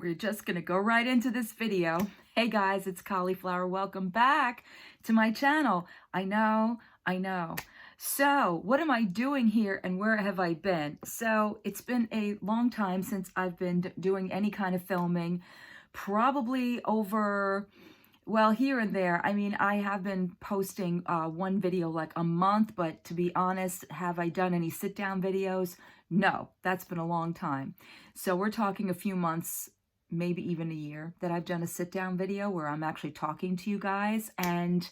We're just gonna go right into this video. Hey guys, it's Cauliflower. Welcome back to my channel. I know. So what am I doing here and where have I been? So it's been a long time since I've been doing any kind of filming, probably over, well, here and there. I mean, I have been posting one video like a month, but to be honest, have I done any sit-down videos? No, that's been a long time. So we're talking a few months, maybe even a year, that I've done a sit-down video where I'm actually talking to you guys. And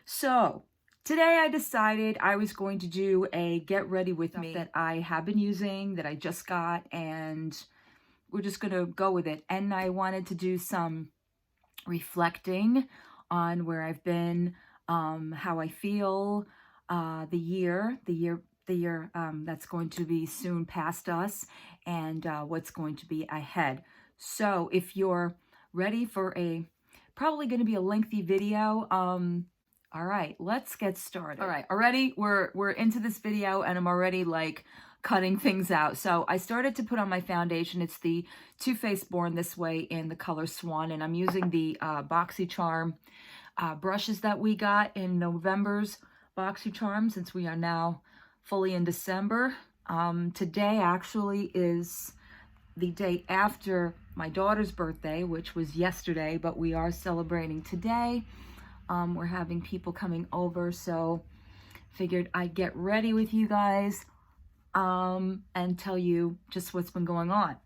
so today I decided I was going to do a get ready with me that I have been using, that I just got, and we're just going to go with it. And I wanted to do some reflecting on where I've been, how I feel, the year that's going to be soon past us, and what's going to be ahead. So if you're ready for probably going to be a lengthy video, all right, let's get started. All right, already we're into this video and I'm already like cutting things out. So I started to put on my foundation. It's the Too Faced Born This Way in the color Swan, and I'm using the BoxyCharm brushes that we got in November's BoxyCharm, since we are now fully in December. Today actually is the day after my daughter's birthday, which was yesterday, but we are celebrating today. We're having people coming over, so figured I'd get ready with you guys and tell you just what's been going on.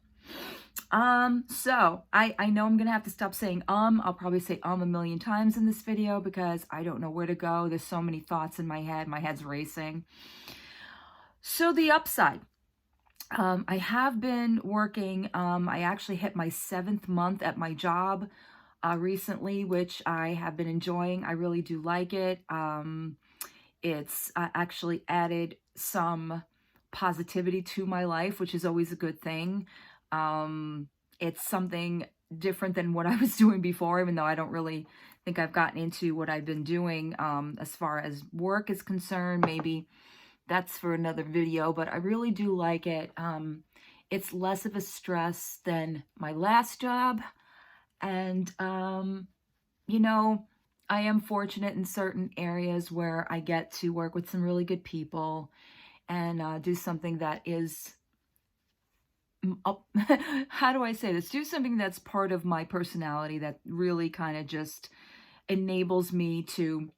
So I know I'm gonna have to stop saying I'll probably say a million times in this video because I don't know where to go. There's so many thoughts in my head's racing. So the upside, I have been working. I actually hit my 7th month at my job recently, which I have been enjoying. I really do like it. It's actually added some positivity to my life, which is always a good thing. It's something different than what I was doing before, even though I don't really think I've gotten into what I've been doing as far as work is concerned. Maybe that's for another video, but I really do like it. It's less of a stress than my last job. And, you know, I am fortunate in certain areas where I get to work with some really good people and do something that is, how do I say this? Do something that's part of my personality that really kind of just enables me to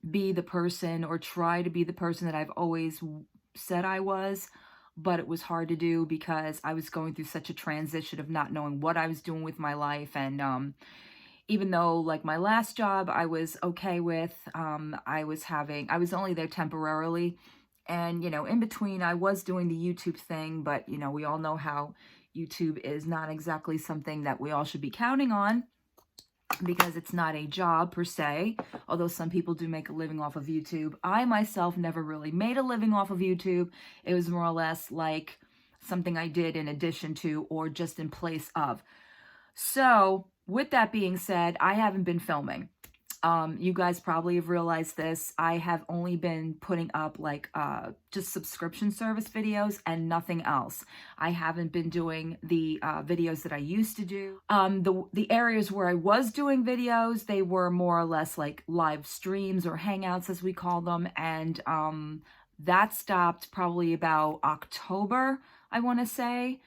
be the person, or try to be the person that I've always said I was, but it was hard to do because I was going through such a transition of not knowing what I was doing with my life. And even though like my last job I was okay with, I was only there temporarily, and you know, in between I was doing the YouTube thing, but you know, we all know how YouTube is not exactly something that we all should be counting on, because it's not a job per se, although some people do make a living off of YouTube. I myself never really made a living off of YouTube. It was more or less like something I did in addition to, or just in place of. So with that being said, I haven't been filming. You guys probably have realized this. I have only been putting up like just subscription service videos and nothing else. I haven't been doing the videos that I used to do. The areas where I was doing videos, they were more or less like live streams or hangouts as we call them. And that stopped probably about October, I want to say,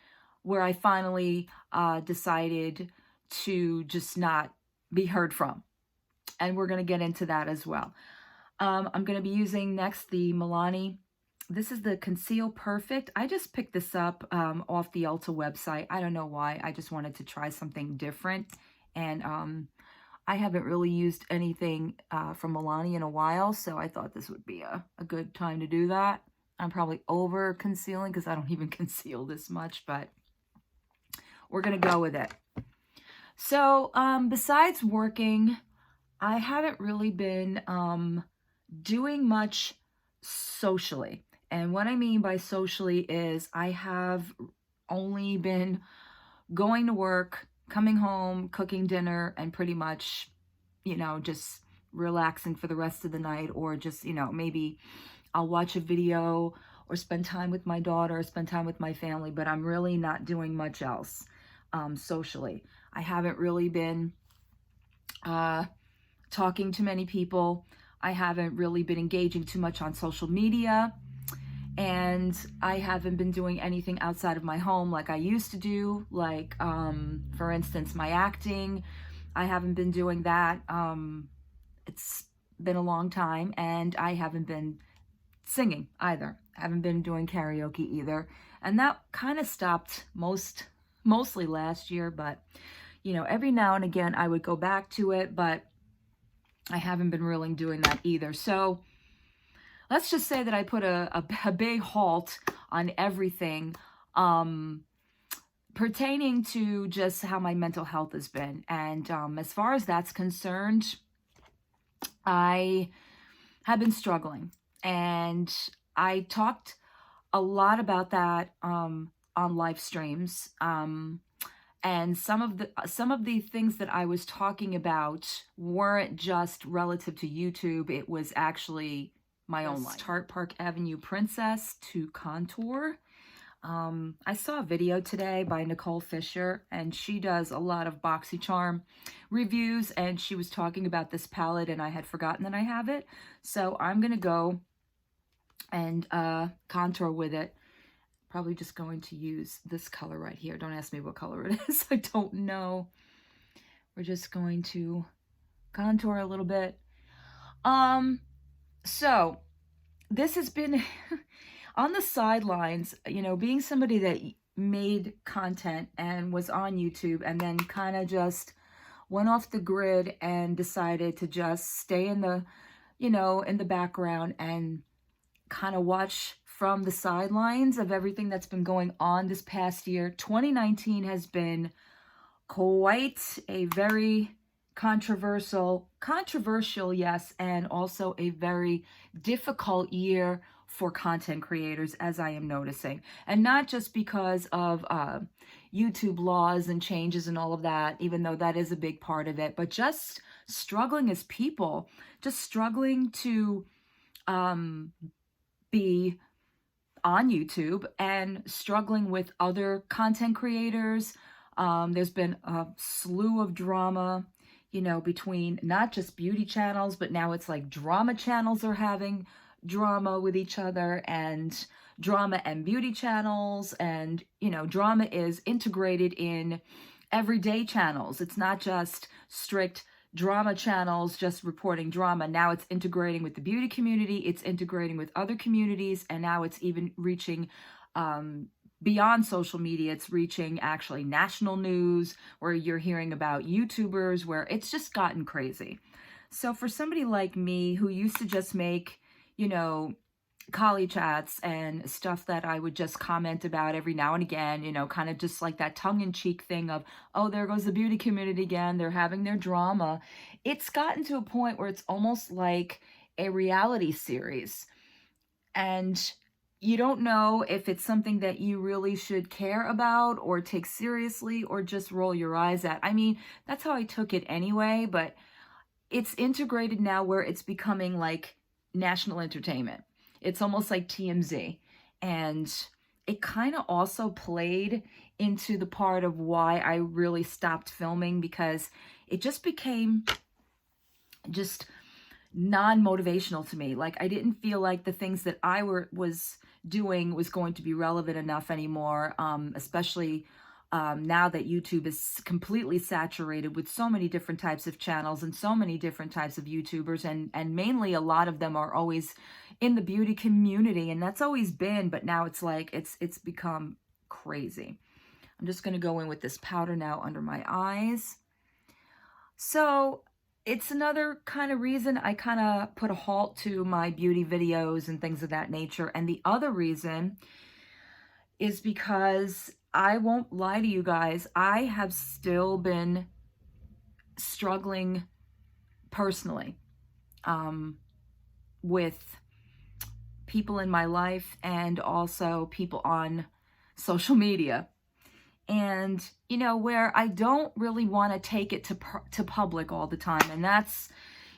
where I finally decided to just not be heard from. And we're going to get into that as well. I'm going to be using next the Milani. This is the Conceal Perfect. I just picked this up off the Ulta website. I don't know why. I just wanted to try something different. And I haven't really used anything from Milani in a while, so I thought this would be a good time to do that. I'm probably over concealing because I don't even conceal this much, but we're going to go with it. So besides working, I haven't really been doing much socially. And what I mean by socially is I have only been going to work, coming home, cooking dinner, and pretty much, you know, just relaxing for the rest of the night, or just, you know, maybe I'll watch a video or spend time with my daughter, spend time with my family, but I'm really not doing much else. socially. I haven't really been talking to many people. I haven't really been engaging too much on social media. And I haven't been doing anything outside of my home like I used to do. Like, for instance, my acting. I haven't been doing that. It's been a long time, and I haven't been singing either. I haven't been doing karaoke either. And that kind of stopped mostly last year, but you know, every now and again I would go back to it, but I haven't been really doing that either. So let's just say that I put a big halt on everything pertaining to just how my mental health has been. And as far as that's concerned, I have been struggling. And I talked a lot about that on live streams. And some of the things that I was talking about weren't just relative to YouTube. It was actually my own life. Tart Park Avenue Princess to contour. I saw a video today by Nicole Fisher, and she does a lot of BoxyCharm reviews, and she was talking about this palette, and I had forgotten that I have it. So I'm gonna go and contour with it. Probably just going to use this color right here. Don't ask me what color it is. I don't know. We're just going to contour a little bit. So this has been on the sidelines, you know, being somebody that made content and was on YouTube and then kind of just went off the grid and decided to just stay in the, you know, in the background and kind of watch from the sidelines of everything that's been going on this past year. 2019 has been quite a very controversial, yes, and also a very difficult year for content creators, as I am noticing. And not just because of YouTube laws and changes and all of that, even though that is a big part of it, but just struggling as people, just struggling to be on YouTube and struggling with other content creators. There's been a slew of drama, you know, between not just beauty channels, but now it's like drama channels are having drama with each other, and drama and beauty channels, and, you know, drama is integrated in everyday channels. It's not just strict drama channels just reporting drama. Now it's integrating with the beauty community, it's integrating with other communities, and now it's even reaching beyond social media. It's reaching actually national news, where you're hearing about YouTubers, where it's just gotten crazy. So for somebody like me who used to just make, you know, collie chats and stuff that I would just comment about every now and again, you know, kind of just like that tongue-in-cheek thing of, oh, there goes the beauty community again, they're having their drama. It's gotten to a point where it's almost like a reality series. And you don't know if it's something that you really should care about or take seriously or just roll your eyes at. I mean, that's how I took it anyway, but it's integrated now where it's becoming like national entertainment. It's almost like TMZ. And it kind of also played into the part of why I really stopped filming, because it just became just non-motivational to me. Like, I didn't feel like the things that I was doing was going to be relevant enough anymore, especially now that YouTube is completely saturated with so many different types of channels and so many different types of YouTubers, and mainly a lot of them are always in the beauty community, and that's always been, but now it's like it's become crazy. I'm just going to go in with this powder now under my eyes. So it's another kind of reason I kind of put a halt to my beauty videos and things of that nature. And the other reason is because I won't lie to you guys, I have still been struggling personally with people in my life and also people on social media. And, you know, where I don't really want to take it to public all the time. And that's,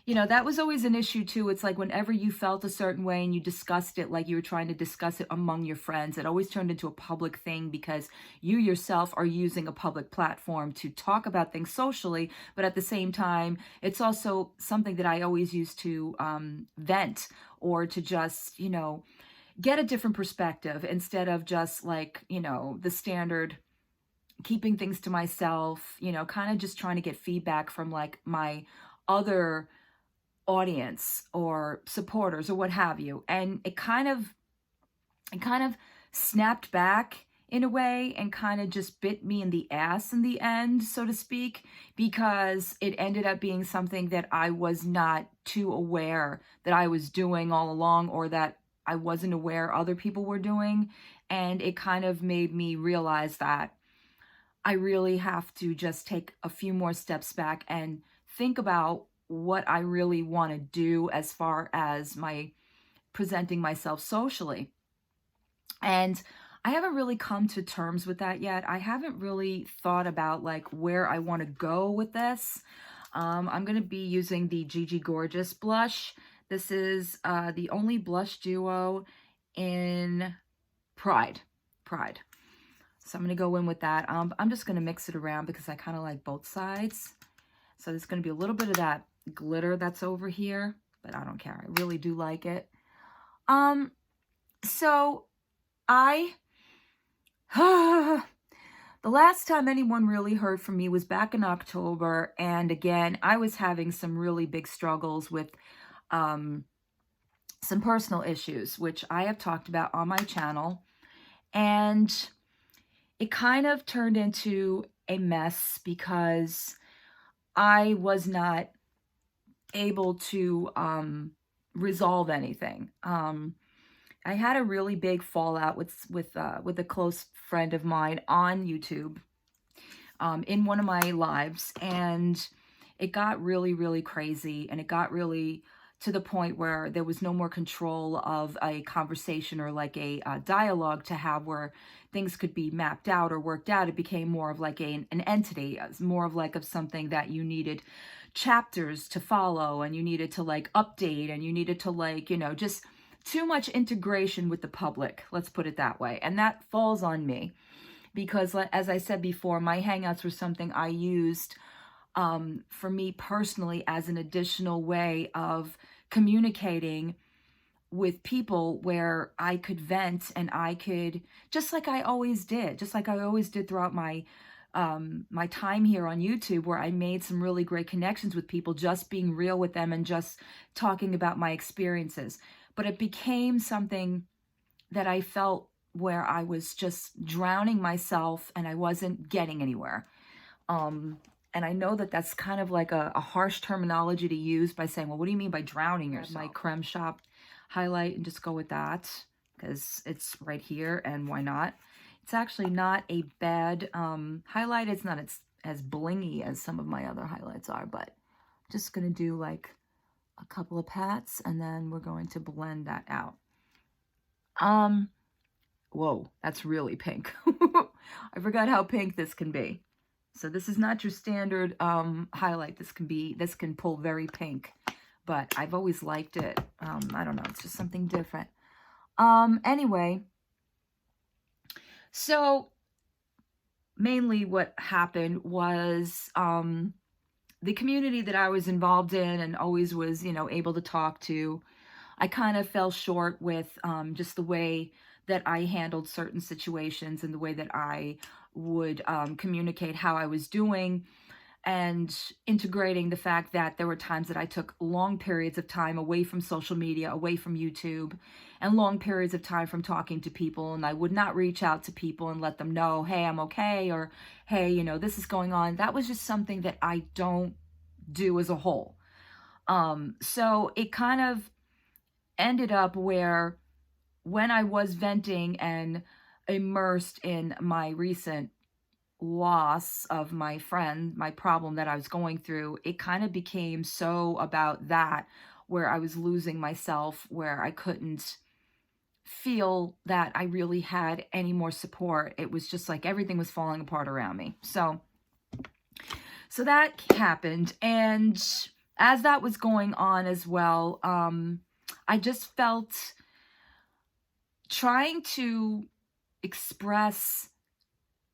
you know, that was always an issue too. It's like whenever you felt a certain way and you discussed it, like you were trying to discuss it among your friends, it always turned into a public thing because you yourself are using a public platform to talk about things socially. But at the same time, it's also something that I always use to vent or to just, you know, get a different perspective instead of just like, you know, the standard keeping things to myself, you know, kind of just trying to get feedback from like my other audience or supporters or what have you. And it kind of snapped back in a way and kind of just bit me in the ass in the end, so to speak, because it ended up being something that I was not too aware that I was doing all along, or that I wasn't aware other people were doing. And it kind of made me realize that I really have to just take a few more steps back and think about what I really want to do as far as my presenting myself socially. And I haven't really come to terms with that yet. I haven't really thought about like where I want to go with this. I'm going to be using the Gigi Gorgeous blush. This is the only blush duo in Pride. Pride. So I'm going to go in with that. I'm just going to mix it around because I kind of like both sides. So there's going to be a little bit of that glitter that's over here, but I don't care. I really do like it. So I, the last time anyone really heard from me was back in October. And again, I was having some really big struggles with some personal issues, which I have talked about on my channel. And it kind of turned into a mess because I was not able to resolve anything. I had a really big fallout with a close friend of mine on YouTube in one of my lives, and it got really, really crazy, and it got really to the point where there was no more control of a conversation or like a dialogue to have where things could be mapped out or worked out. It became more of like an entity, more of like of something that you needed chapters to follow, and you needed to like update, and you needed to like, you know, just too much integration with the public, let's put it that way. And that falls on me because, as I said before, my Hangouts were something I used for me personally as an additional way of communicating with people, where I could vent and I could, just like I always did throughout my my time here on YouTube, where I made some really great connections with people, just being real with them and just talking about my experiences. But it became something that I felt where I was just drowning myself and I wasn't getting anywhere. And I know that that's kind of like a harsh terminology to use by saying, well, what do you mean by drowning yourself? My Creme Shop highlight, and just go with that because it's right here, and why not? It's actually not a bad highlight. It's not as blingy as some of my other highlights are, but just going to do like a couple of pats, and then we're going to blend that out. Whoa, that's really pink. I forgot how pink this can be. So this is not your standard highlight. This can pull very pink, but I've always liked it. I don't know, it's just something different. Anyway, so mainly what happened was the community that I was involved in and always was, you know, able to talk to, I kind of fell short with just the way that I handled certain situations and the way that I would communicate how I was doing, and integrating the fact that there were times that I took long periods of time away from social media, away from YouTube, and long periods of time from talking to people, and I would not reach out to people and let them know, hey, I'm okay, or hey, you know, this is going on. That was just something that I don't do as a whole. So it kind of ended up where when I was venting and immersed in my recent loss of my friend, my problem that I was going through, it kind of became so about that, where I was losing myself, where I couldn't feel that I really had any more support. It was just like everything was falling apart around me. So that happened, and as that was going on as well, I just felt trying to express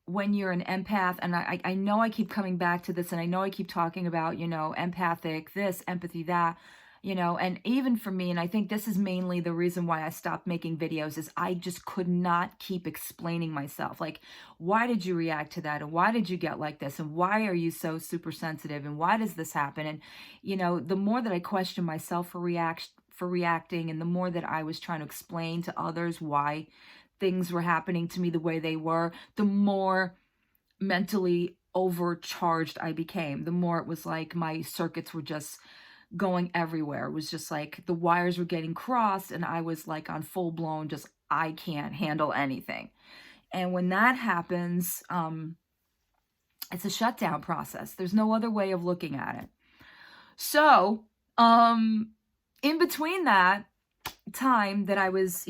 when you're an empath, and I know I keep coming back to this, and I know I keep talking about, empathic this, empathy that, and even for me, and I think this is mainly the reason why I stopped making videos, is I just could not keep explaining myself. Like, why did you react to that? And why did you get like this? And why are you so super sensitive? And why does this happen? And, the more that I questioned myself for reacting, and the more that I was trying to explain to others why things were happening to me the way they were, the more mentally overcharged I became. The more it was like my circuits were just going everywhere. It was just like the wires were getting crossed, and I was like on full blown, just, I can't handle anything. And when that happens, it's a shutdown process. There's no other way of looking at it. So, in between that time that I was,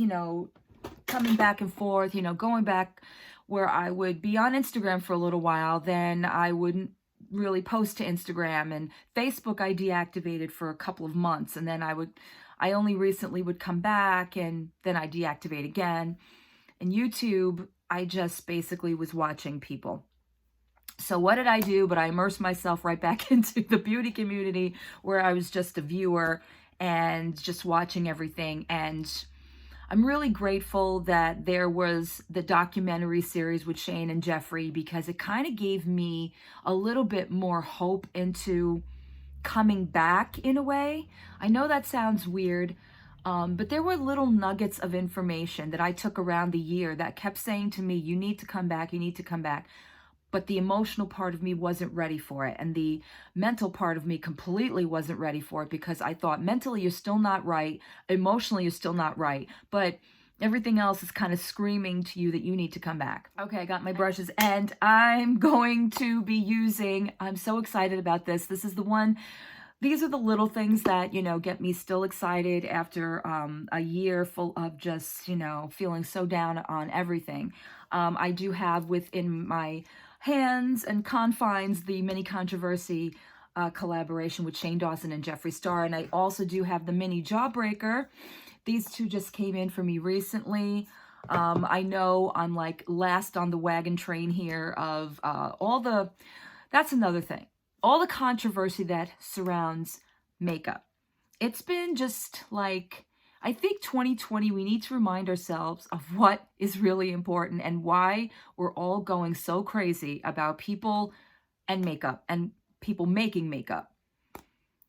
coming back and forth, going back where I would be on Instagram for a little while, then I wouldn't really post to Instagram, and Facebook I deactivated for a couple of months, and then I only recently would come back, and then I deactivate again. And YouTube, I just basically was watching people. So what did I do? But I immersed myself right back into the beauty community, where I was just a viewer and just watching everything. And I'm really grateful that there was the documentary series with Shane and Jeffrey, because it kind of gave me a little bit more hope into coming back in a way. I know that sounds weird, but there were little nuggets of information that I took around the year that kept saying to me, you need to come back, you need to come back. But the emotional part of me wasn't ready for it. And the mental part of me completely wasn't ready for it, because I thought mentally you're still not right. Emotionally you're still not right. But everything else is kind of screaming to you that you need to come back. Okay, I got my brushes, and I'm going to be using, I'm so excited about this. This is the one, these are the little things that, get me still excited after a year full of just, feeling so down on everything. I do have within my hands and confines the mini controversy collaboration with Shane Dawson and Jeffree Star, and I also do have the mini jawbreaker. These two just came in for me recently. I know I'm like last on the wagon train here of that's another thing, all the controversy that surrounds makeup. It's been just like, I think 2020, we need to remind ourselves of what is really important and why we're all going so crazy about people and makeup and people making makeup.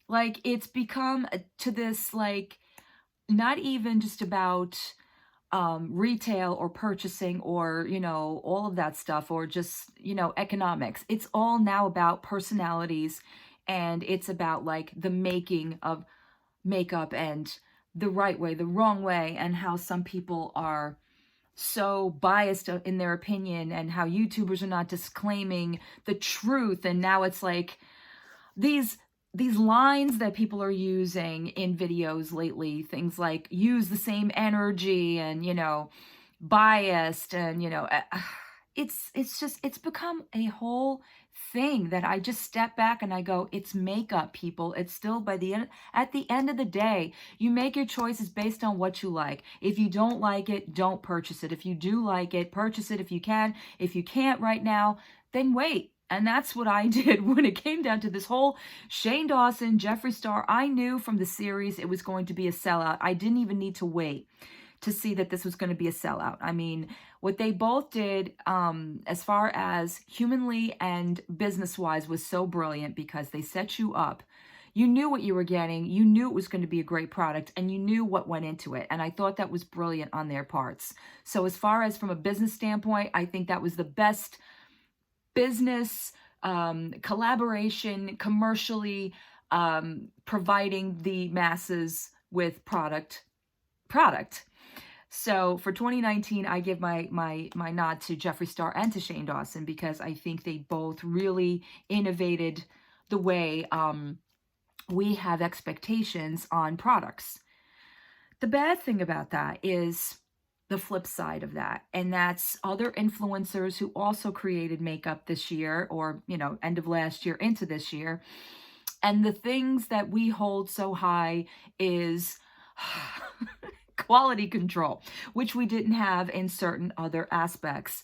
Like, it's become to this, like, not even just about retail or purchasing or, all of that stuff, or just, economics. It's all now about personalities, and it's about like the making of makeup and the right way, the wrong way, and how some people are so biased in their opinion, and how YouTubers are not disclaiming the truth. And now it's like these lines that people are using in videos lately, things like use the same energy and, biased, and, it's become a whole thing that I just step back and I go, it's makeup, people. It's still at the end of the day, you make your choices based on what you like. If you don't like it, don't purchase it. If you do like it, purchase it if you can. If you can't right now, then wait. And that's what I did when it came down to this whole Shane Dawson, Jeffree Star. I knew from the series it was going to be a sellout. I didn't even need to wait to see that this was going to be a sellout. I mean, what they both did, as far as humanly and business-wise, was so brilliant, because they set you up. You knew what you were getting. You knew it was going to be a great product, and you knew what went into it. And I thought that was brilliant on their parts. So as far as from a business standpoint, I think that was the best business collaboration, commercially, providing the masses with product. So for 2019, I give my nod to Jeffree Star and to Shane Dawson, because I think they both really innovated the way we have expectations on products. The bad thing about that is the flip side of that, and that's other influencers who also created makeup this year, or, end of last year into this year, And the things that we hold so high is quality control, which we didn't have in certain other aspects,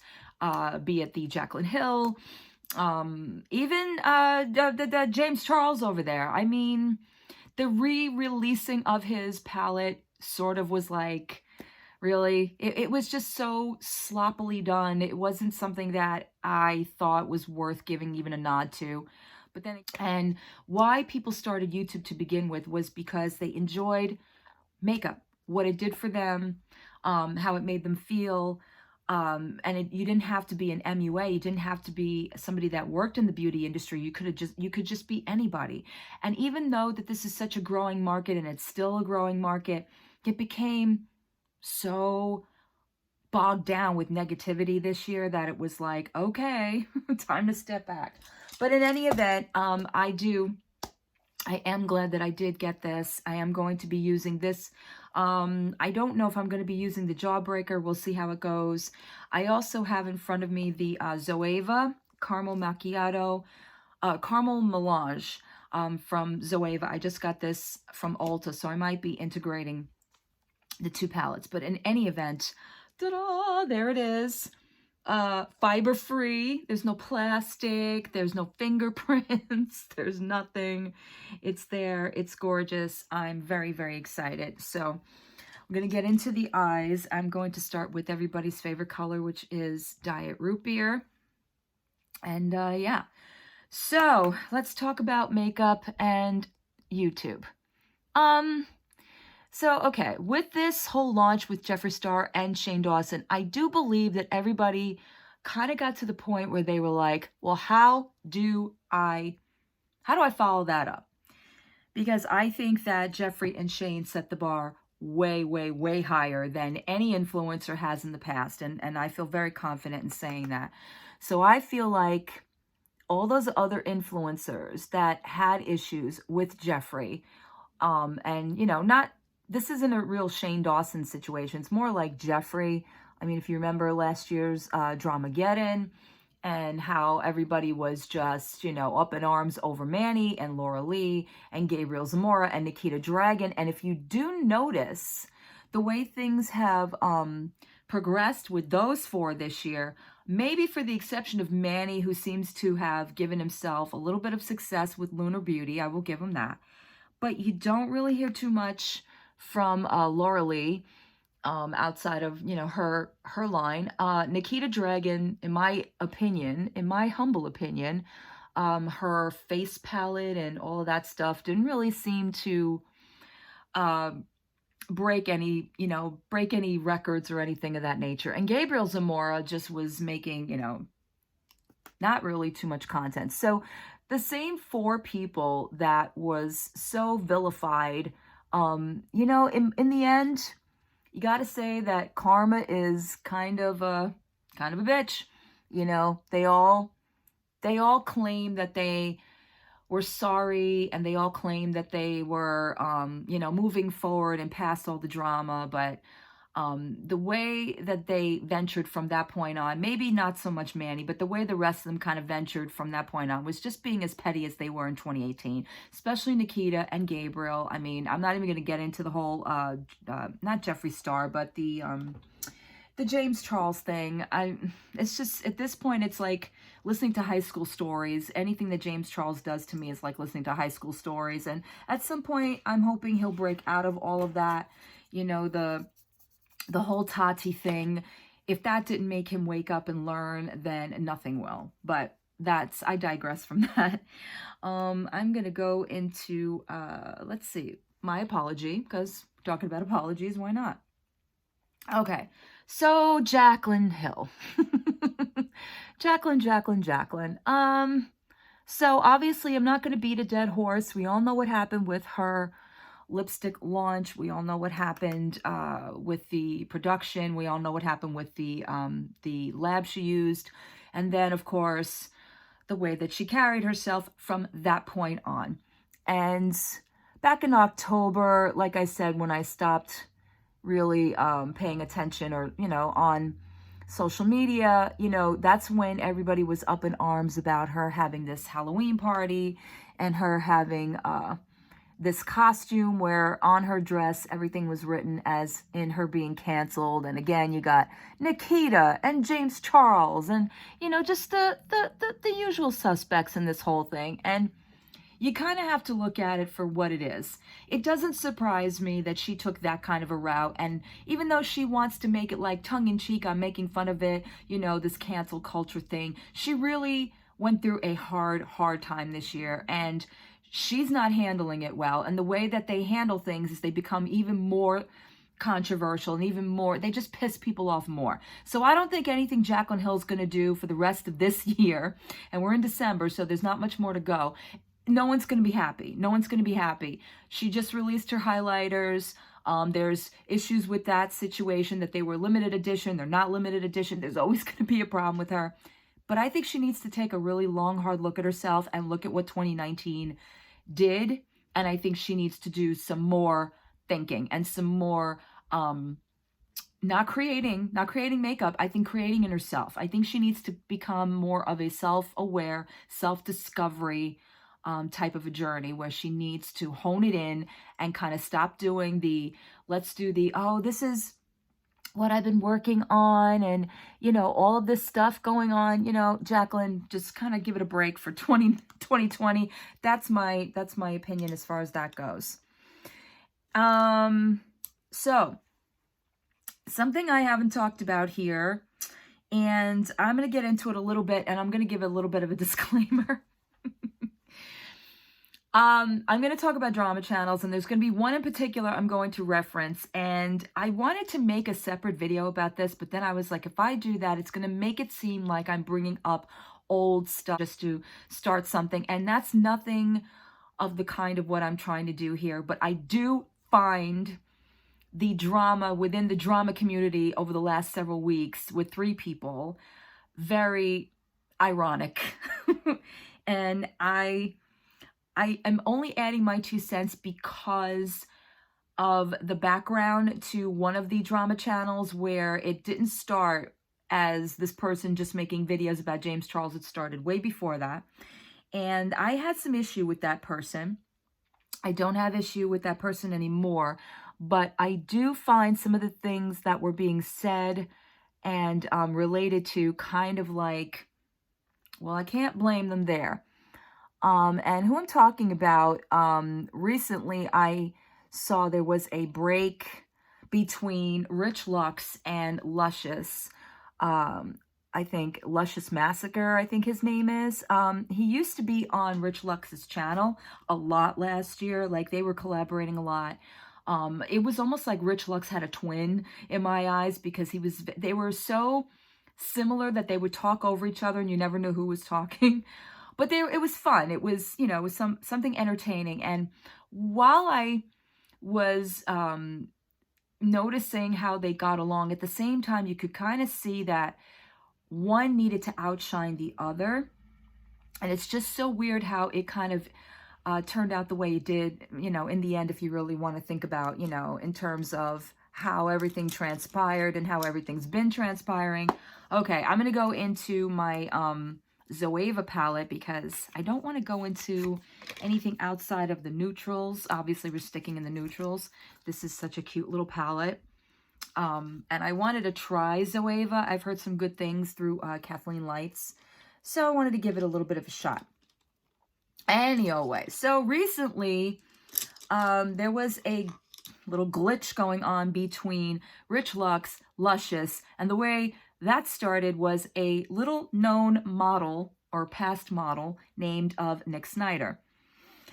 be it the Jaclyn Hill, even the James Charles over there. I mean, the re-releasing of his palette sort of was like, really, it was just so sloppily done. It wasn't something that I thought was worth giving even a nod to. But then, and why people started YouTube to begin with was because they enjoyed makeup, what it did for them, how it made them feel. You didn't have to be an MUA. You didn't have to be somebody that worked in the beauty industry. You could just be anybody. And even though that this is such a growing market, and it's still a growing market, it became so bogged down with negativity this year that it was like, okay, time to step back. But in any event, I am glad that I did get this. I am going to be using this. I don't know if I'm going to be using the Jawbreaker. We'll see how it goes. I also have in front of me the Zoeva Caramel Macchiato, Caramel Melange from Zoeva. I just got this from Ulta, so I might be integrating the two palettes. But in any event, ta-da, there it is. Fiber free. There's no plastic. There's no fingerprints. There's nothing. It's there. It's gorgeous. I'm very, very excited. So I'm going to get into the eyes. I'm going to start with everybody's favorite color, which is Diet Root Beer. And yeah. So let's talk about makeup and YouTube. So, okay, with this whole launch with Jeffree Star and Shane Dawson, I do believe that everybody kind of got to the point where they were like, well, how do I follow that up? Because I think that Jeffree and Shane set the bar way, way, way higher than any influencer has in the past. And I feel very confident in saying that. So I feel like all those other influencers that had issues with Jeffree, and, you know, this isn't a real Shane Dawson situation. It's more like Jeffree. I mean, if you remember last year's Dramageddon and how everybody was just, you know, up in arms over Manny and Laura Lee and Gabriel Zamora and Nikita Dragon. And if you do notice the way things have progressed with those four this year, maybe for the exception of Manny, who seems to have given himself a little bit of success with Lunar Beauty, I will give him that. But you don't really hear too much from Laura Lee, outside of, you know, her line. Nikita Dragon, in my opinion, in my humble opinion, her face palette and all of that stuff didn't really seem to break any records or anything of that nature. And Gabriel Zamora just was making, you know, not really too much content. So the same four people that was so vilified, you know, in the end, you got to say that karma is kind of a bitch. You know, they all claim that they were sorry, and they all claim that they were, you know, moving forward and past all the drama. But the way that they ventured from that point on, maybe not so much Manny, but the way the rest of them kind of ventured from that point on was just being as petty as they were in 2018, especially Nikita and Gabriel. I mean, I'm not even going to get into the whole, not Jeffree Star, but the James Charles thing. It's just, at this point, it's like listening to high school stories. Anything that James Charles does to me is like listening to high school stories. And at some point, I'm hoping he'll break out of all of that. You know, the whole Tati thing, if that didn't make him wake up and learn, then nothing will. But I digress from that. I'm going to go into, let's see, my apology, because talking about apologies, why not? Okay, so Jaclyn Hill. Jaclyn. So obviously I'm not going to beat a dead horse. We all know what happened with her lipstick launch. We all know what happened with the production. We all know what happened with the lab she used. And then, of course, the way that she carried herself from that point on. And back in October, like I said, when I stopped really paying attention, or, you know, on social media, you know, that's when everybody was up in arms about her having this Halloween party and her having this costume where on her dress everything was written as in her being canceled. And again, you got Nikita and James Charles and, you know, just the usual suspects in this whole thing. And you kind of have to look at it for what it is. It doesn't surprise me that she took that kind of a route. And even though she wants to make it like tongue in cheek, I'm making fun of it, you know, this cancel culture thing, she really went through a hard time this year. And she's not handling it well. And the way that they handle things is they become even more controversial and even more, they just piss people off more. So I don't think anything Jaclyn Hill's going to do for the rest of this year, and we're in December, so there's not much more to go. No one's going to be happy. No one's going to be happy. She just released her highlighters. There's issues with that situation that they were limited edition. They're not limited edition. There's always going to be a problem with her. But I think she needs to take a really long, hard look at herself and look at what 2019 did. And I think she needs to do some more thinking and some more, not creating makeup. I think creating in herself. I think she needs to become more of a self-aware, self-discovery type of a journey where she needs to hone it in and kind of stop doing the, let's do the, oh, this is what I've been working on and, you know, all of this stuff going on, you know, Jaclyn, just kind of give it a break for 2020. That's my opinion as far as that goes. So something I haven't talked about here, and I'm going to get into it a little bit, and I'm going to give a little bit of a disclaimer. I'm going to talk about drama channels, and there's going to be one in particular I'm going to reference, and I wanted to make a separate video about this, but then I was like, if I do that, it's going to make it seem like I'm bringing up old stuff just to start something, and that's nothing of the kind of what I'm trying to do here, but I do find the drama within the drama community over the last several weeks with 3 people very ironic, and I am only adding my 2 cents because of the background to one of the drama channels where it didn't start as this person just making videos about James Charles. It started way before that. And I had some issue with that person. I don't have issue with that person anymore, but I do find some of the things that were being said and related to kind of like, well, I can't blame them there. And who I'm talking about, recently I saw there was a break between Rich Lux and Luscious. I think Luscious Massacre, I think his name is. He used to be on Rich Lux's channel a lot last year. Like they were collaborating a lot. It was almost like Rich Lux had a twin in my eyes because they were so similar that they would talk over each other and you never knew who was talking. But it was fun. It was, you know, it was something entertaining. And while I was noticing how they got along, at the same time, you could kind of see that one needed to outshine the other. And it's just so weird how it kind of turned out the way it did, you know, in the end, if you really want to think about, you know, in terms of how everything transpired and how everything's been transpiring. Okay, I'm going to go into my Zoeva palette because I don't want to go into anything outside of the neutrals. Obviously, we're sticking in the neutrals. This is such a cute little palette. And I wanted to try Zoeva. I've heard some good things through Kathleen Lights. So I wanted to give it a little bit of a shot. Anyway, so recently there was a little glitch going on between Rich Lux, Luscious, and the way that started was a little known model or past model named of Nick Snyder.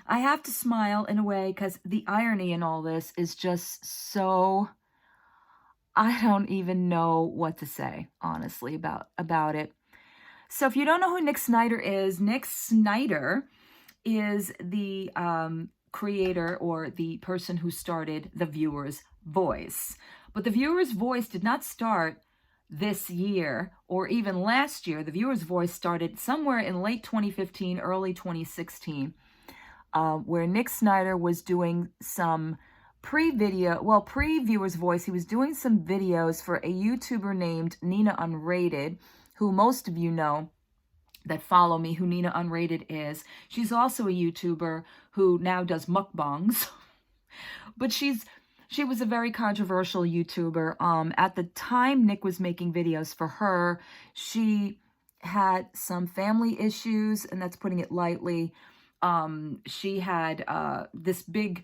I have to smile in a way because the irony in all this is just so, I don't even know what to say, honestly, about it. So if you don't know who Nick Snyder is the creator or the person who started The Viewer's Voice. But The Viewer's Voice did not start this year or even last year. The Viewer's Voice started somewhere in late 2015, early 2016, where Nick Snyder was doing some pre-Viewer's Voice, he was doing some videos for a YouTuber named Nina Unrated, who most of you know that follow me, who Nina Unrated is. She's also a YouTuber who now does mukbangs, but she was a very controversial YouTuber. At the time Nick was making videos for her, she had some family issues, and that's putting it lightly. She had this big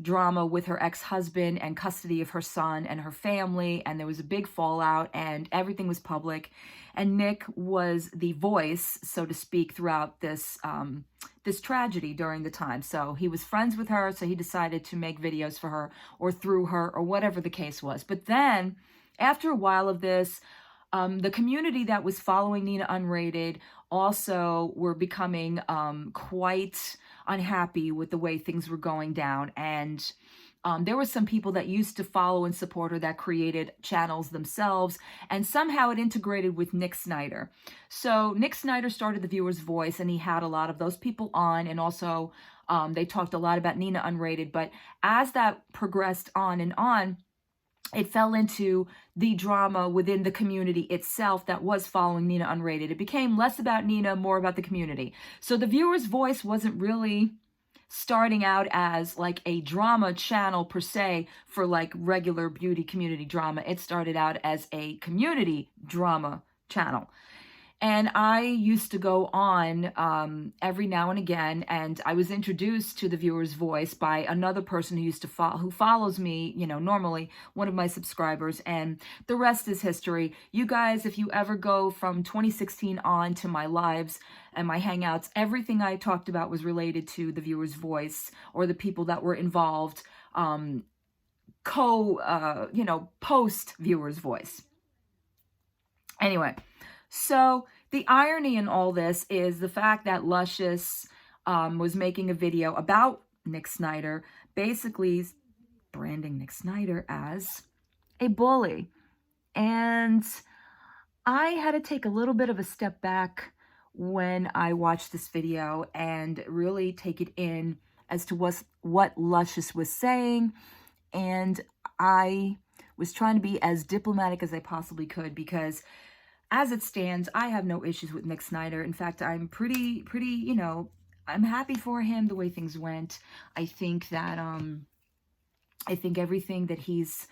drama with her ex-husband and custody of her son and her family, and there was a big fallout, and everything was public. And Nick was the voice, so to speak, throughout this this tragedy during the time. So he was friends with her, so he decided to make videos for her or through her or whatever the case was. But then, after a while of this, the community that was following Nina Unrated also were becoming quite unhappy with the way things were going down. And there were some people that used to follow and support her that created channels themselves, and somehow it integrated with Nick Snyder. So Nick Snyder started the Viewer's Voice, and he had a lot of those people on, and also they talked a lot about Nina Unrated. But as that progressed on and on, it fell into the drama within the community itself that was following Nina Unrated. It became less about Nina, more about the community. So the Viewer's Voice wasn't really starting out as like a drama channel per se for like regular beauty community drama. It started out as a community drama channel. And I used to go on every now and again, and I was introduced to the Viewer's Voice by another person who used to who follows me, you know, normally one of my subscribers, and the rest is history. You guys, if you ever go from 2016 on to my lives and my hangouts, everything I talked about was related to the Viewer's Voice or the people that were involved, post Viewer's Voice. Anyway. So the irony in all this is the fact that Luscious was making a video about Nick Snyder, basically branding Nick Snyder as a bully. And I had to take a little bit of a step back when I watched this video and really take it in as to what Luscious was saying. And I was trying to be as diplomatic as I possibly could, because as it stands, I have no issues with Nick Snyder. In fact, I'm pretty, you know, I'm happy for him the way things went. I think that, I think everything that he's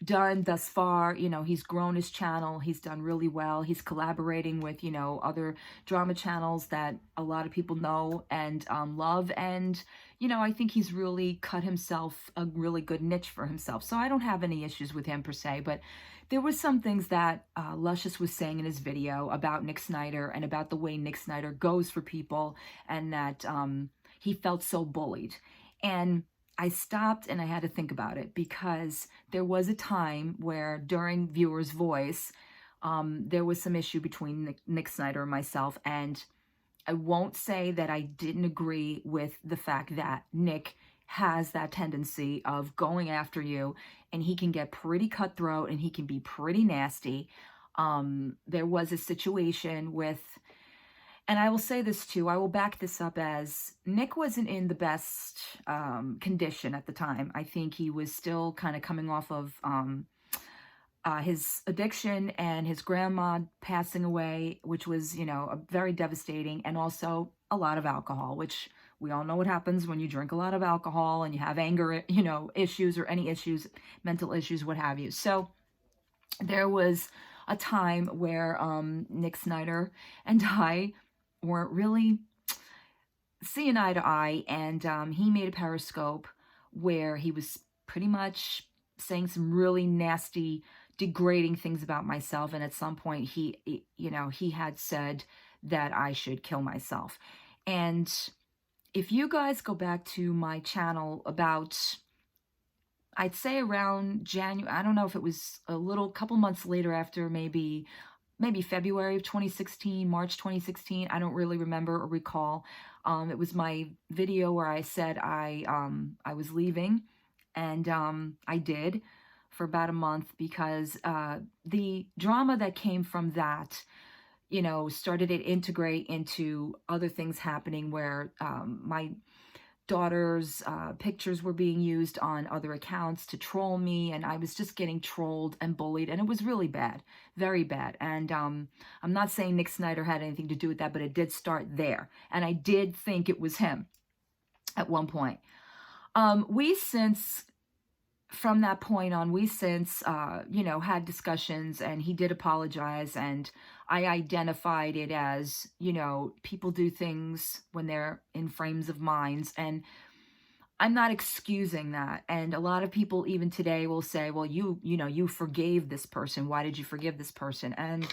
done thus far, you know, he's grown his channel. He's done really well. He's collaborating with, you know, other drama channels that a lot of people know and love. And, you know, I think he's really cut himself a really good niche for himself. So I don't have any issues with him per se, but there were some things that Luscious was saying in his video about Nick Snyder and about the way Nick Snyder goes for people, and that he felt so bullied. And I stopped and I had to think about it, because there was a time where during Viewer's Voice, there was some issue between Nick Snyder and myself. And I won't say that I didn't agree with the fact that Nick has that tendency of going after you, and he can get pretty cutthroat and he can be pretty nasty. There was a situation with, and I will say this too, I will back this up, as Nick wasn't in the best condition at the time. I think he was still kind of coming off of his addiction and his grandma passing away, which was, you know, very devastating, and also a lot of alcohol, which we all know what happens when you drink a lot of alcohol and you have anger, you know, issues or any issues, mental issues, what have you. So there was a time where Nick Snyder and I weren't really seeing eye to eye, and he made a Periscope where he was pretty much saying some really nasty, degrading things about myself. And at some point he had said that I should kill myself. And if you guys go back to my channel about, I'd say around January, I don't know if it was a couple months later, after maybe February of 2016, March 2016, I don't really remember or recall. It was my video where I said I was leaving, and I did for about a month, because the drama that came from that, you know, started to integrate into other things happening where daughter's pictures were being used on other accounts to troll me, and I was just getting trolled and bullied, and it was really bad, very bad. And I'm not saying Nick Snyder had anything to do with that, but it did start there, and I did think it was him at one point. We since From that point on, we since, had discussions, and he did apologize, and I identified it as, people do things when they're in frames of minds, and I'm not excusing that. And a lot of people even today will say, well, you forgave this person. Why did you forgive this person? And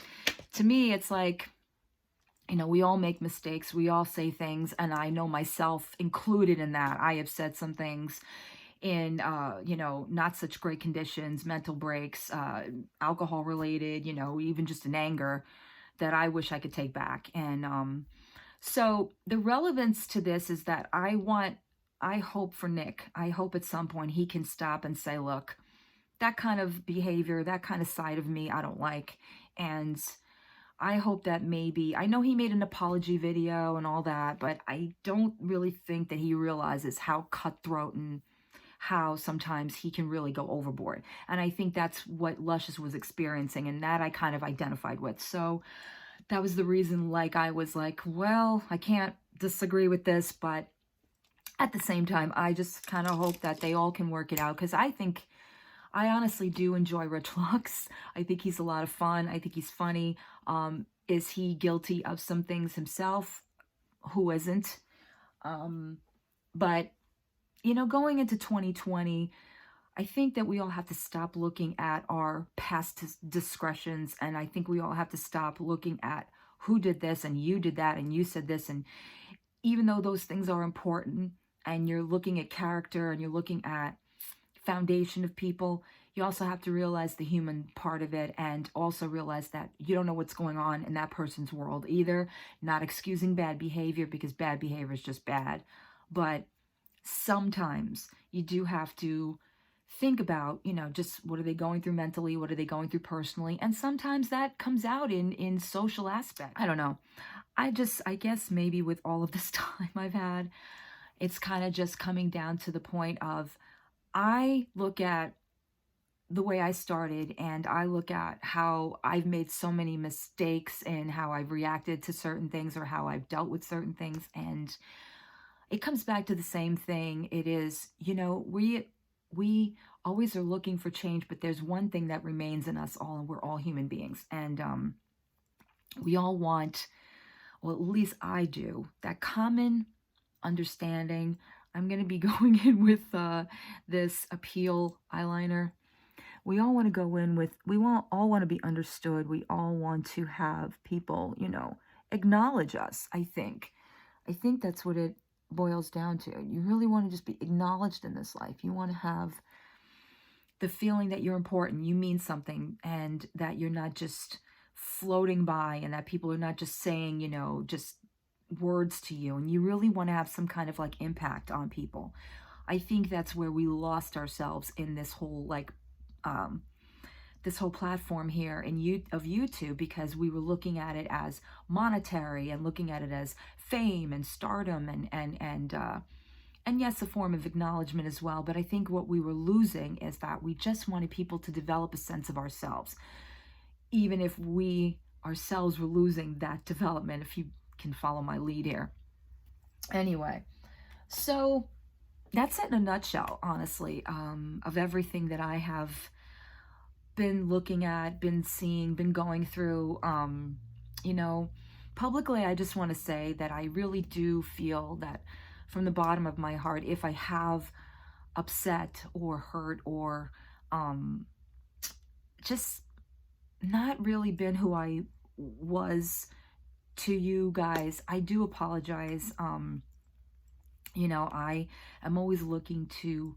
to me, it's like, we all make mistakes. We all say things, and I know myself included in that. I have said some things in, not such great conditions, mental breaks, alcohol related, even just in anger, that I wish I could take back. And so the relevance to this is that I hope for Nick, I hope at some point he can stop and say, look, that kind of behavior, that kind of side of me, I don't like. And I hope that maybe, I know he made an apology video and all that, but I don't really think that he realizes how cutthroat and how sometimes he can really go overboard. And I think that's what Luscious was experiencing, and that I kind of identified with. So that was the reason, I was like, well, I can't disagree with this, but at the same time, I just kind of hope that they all can work it out, because I honestly do enjoy Rich Lux. I think he's a lot of fun. I think he's funny. Is he guilty of some things himself? Who isn't? But going into 2020, I think that we all have to stop looking at our past discretions, and I think we all have to stop looking at who did this and you did that and you said this. And even though those things are important, and you're looking at character and you're looking at foundation of people, you also have to realize the human part of it, and also realize that you don't know what's going on in that person's world either. Not excusing bad behavior, because bad behavior is just bad, but sometimes you do have to think about, just what are they going through mentally, what are they going through personally, and sometimes that comes out in social aspect. I don't know. I guess maybe with all of this time I've had, it's kind of just coming down to the point of, I look at the way I started, and I look at how I've made so many mistakes and how I've reacted to certain things or how I've dealt with certain things, and it comes back to the same thing. It is, we always are looking for change, but there's one thing that remains in us all, and we're all human beings. And we all want, well, at least I do, that common understanding. I'm going to be going in with this Appeal eyeliner. We all want to go in with, all want to be understood. We all want to have people, acknowledge us, I think. I think that's what it boils down to. You really want to just be acknowledged in this life. You want to have the feeling that you're important, you mean something, and that you're not just floating by, and that people are not just saying, just words to you, and you really want to have some kind of impact on people. I think that's where we lost ourselves in this whole this whole platform here of YouTube, because we were looking at it as monetary and looking at it as fame and stardom and yes, a form of acknowledgement as well. But I think what we were losing is that we just wanted people to develop a sense of ourselves, even if we ourselves were losing that development, if you can follow my lead here. Anyway, so that's it in a nutshell, honestly, of everything that I have been looking at, been seeing, been going through. Publicly, I just want to say that I really do feel that from the bottom of my heart, if I have upset or hurt or just not really been who I was to you guys, I do apologize. I am always looking to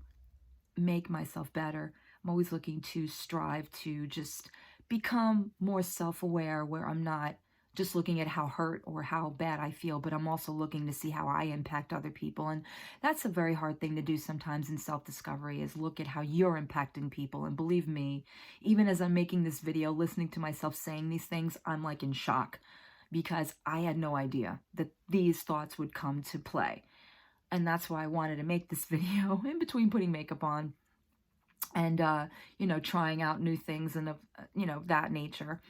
make myself better. I'm always looking to strive to just become more self-aware, where I'm not just looking at how hurt or how bad I feel, but I'm also looking to see how I impact other people. And that's a very hard thing to do sometimes in self-discovery, is look at how you're impacting people. And believe me, even as I'm making this video, listening to myself saying these things, I'm in shock, because I had no idea that these thoughts would come to play. And that's why I wanted to make this video in between putting makeup on and, you know, trying out new things and of, you know, that nature.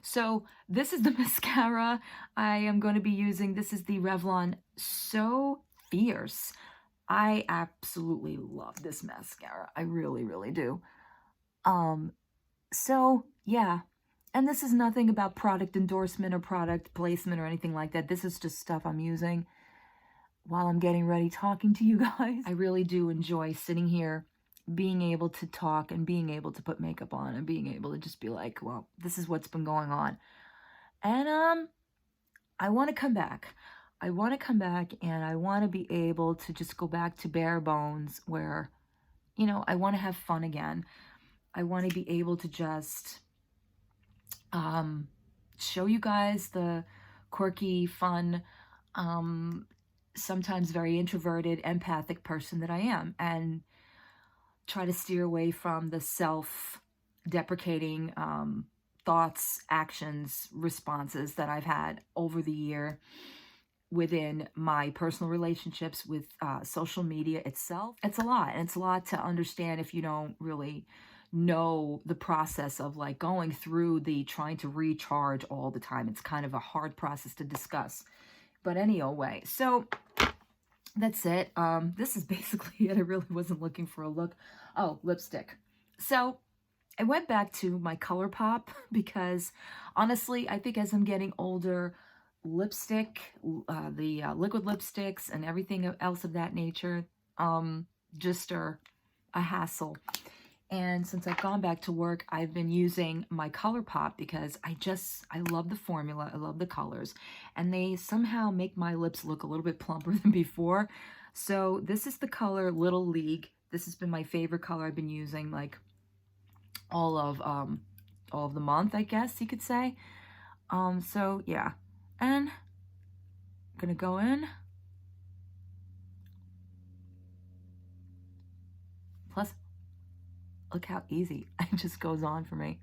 So this is the mascara I am going to be using. This is the Revlon So Fierce. I absolutely love this mascara. I really, really do. So yeah, and this is nothing about product endorsement or product placement or anything like that. This is just stuff I'm using while I'm getting ready talking to you guys. I really do enjoy sitting here, being able to talk and being able to put makeup on and being able to just be like, well, this is what's been going on. And I want to come back. I want to come back and I want to be able to just go back to bare bones where, you know, I want to have fun again. I want to be able to just show you guys the quirky, fun, sometimes very introverted, empathic person that I am, and try to steer away from the self-deprecating thoughts, actions, responses that I've had over the year within my personal relationships with social media itself. It's a lot, and it's a lot to understand if you don't really know the process of like going through the trying to recharge all the time. It's kind of a hard process to discuss. But anyway, so that's it. This is basically it. I really wasn't looking for a look. Oh, lipstick. So I went back to my ColourPop because honestly, I think as I'm getting older, lipstick, the liquid lipsticks and everything else of that nature, just are a hassle. And since I've gone back to work, I've been using my ColourPop because I love the formula, I love the colors, and they somehow make my lips look a little bit plumper than before. So this is the color Little League. This has been my favorite color I've been using like all of the month, I guess you could say. So yeah, and I'm gonna go in. Plus, look how easy it just goes on for me.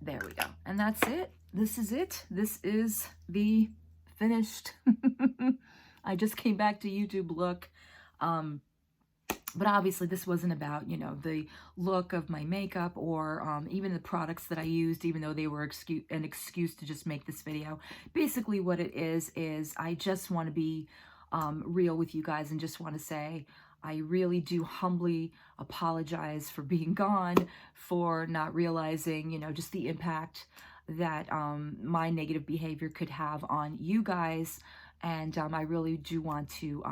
There we go. And that's it. This is it. This is the finished. I just came back to YouTube look. But obviously this wasn't about, you know, the look of my makeup or even the products that I used, even though they were an excuse to just make this video. Basically what it is I just want to be real with you guys and just want to say I really do humbly apologize for being gone, for not realizing, you know, just the impact that my negative behavior could have on you guys. And I really do want to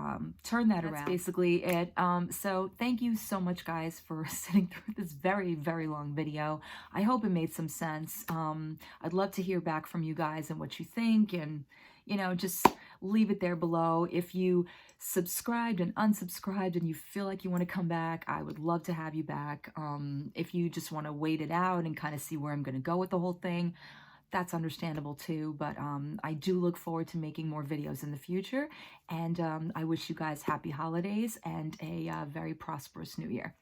turn that around. That's basically it. So thank you so much, guys, for sitting through this very, very long video. I hope it made some sense. I'd love to hear back from you guys and what you think. And, you know, just leave it there below. If you subscribed and unsubscribed and you feel like you want to come back, I would love to have you back. If you just want to wait it out and kind of see where I'm going to go with the whole thing, that's understandable too, but I do look forward to making more videos in the future, and I wish you guys happy holidays and a very prosperous new year.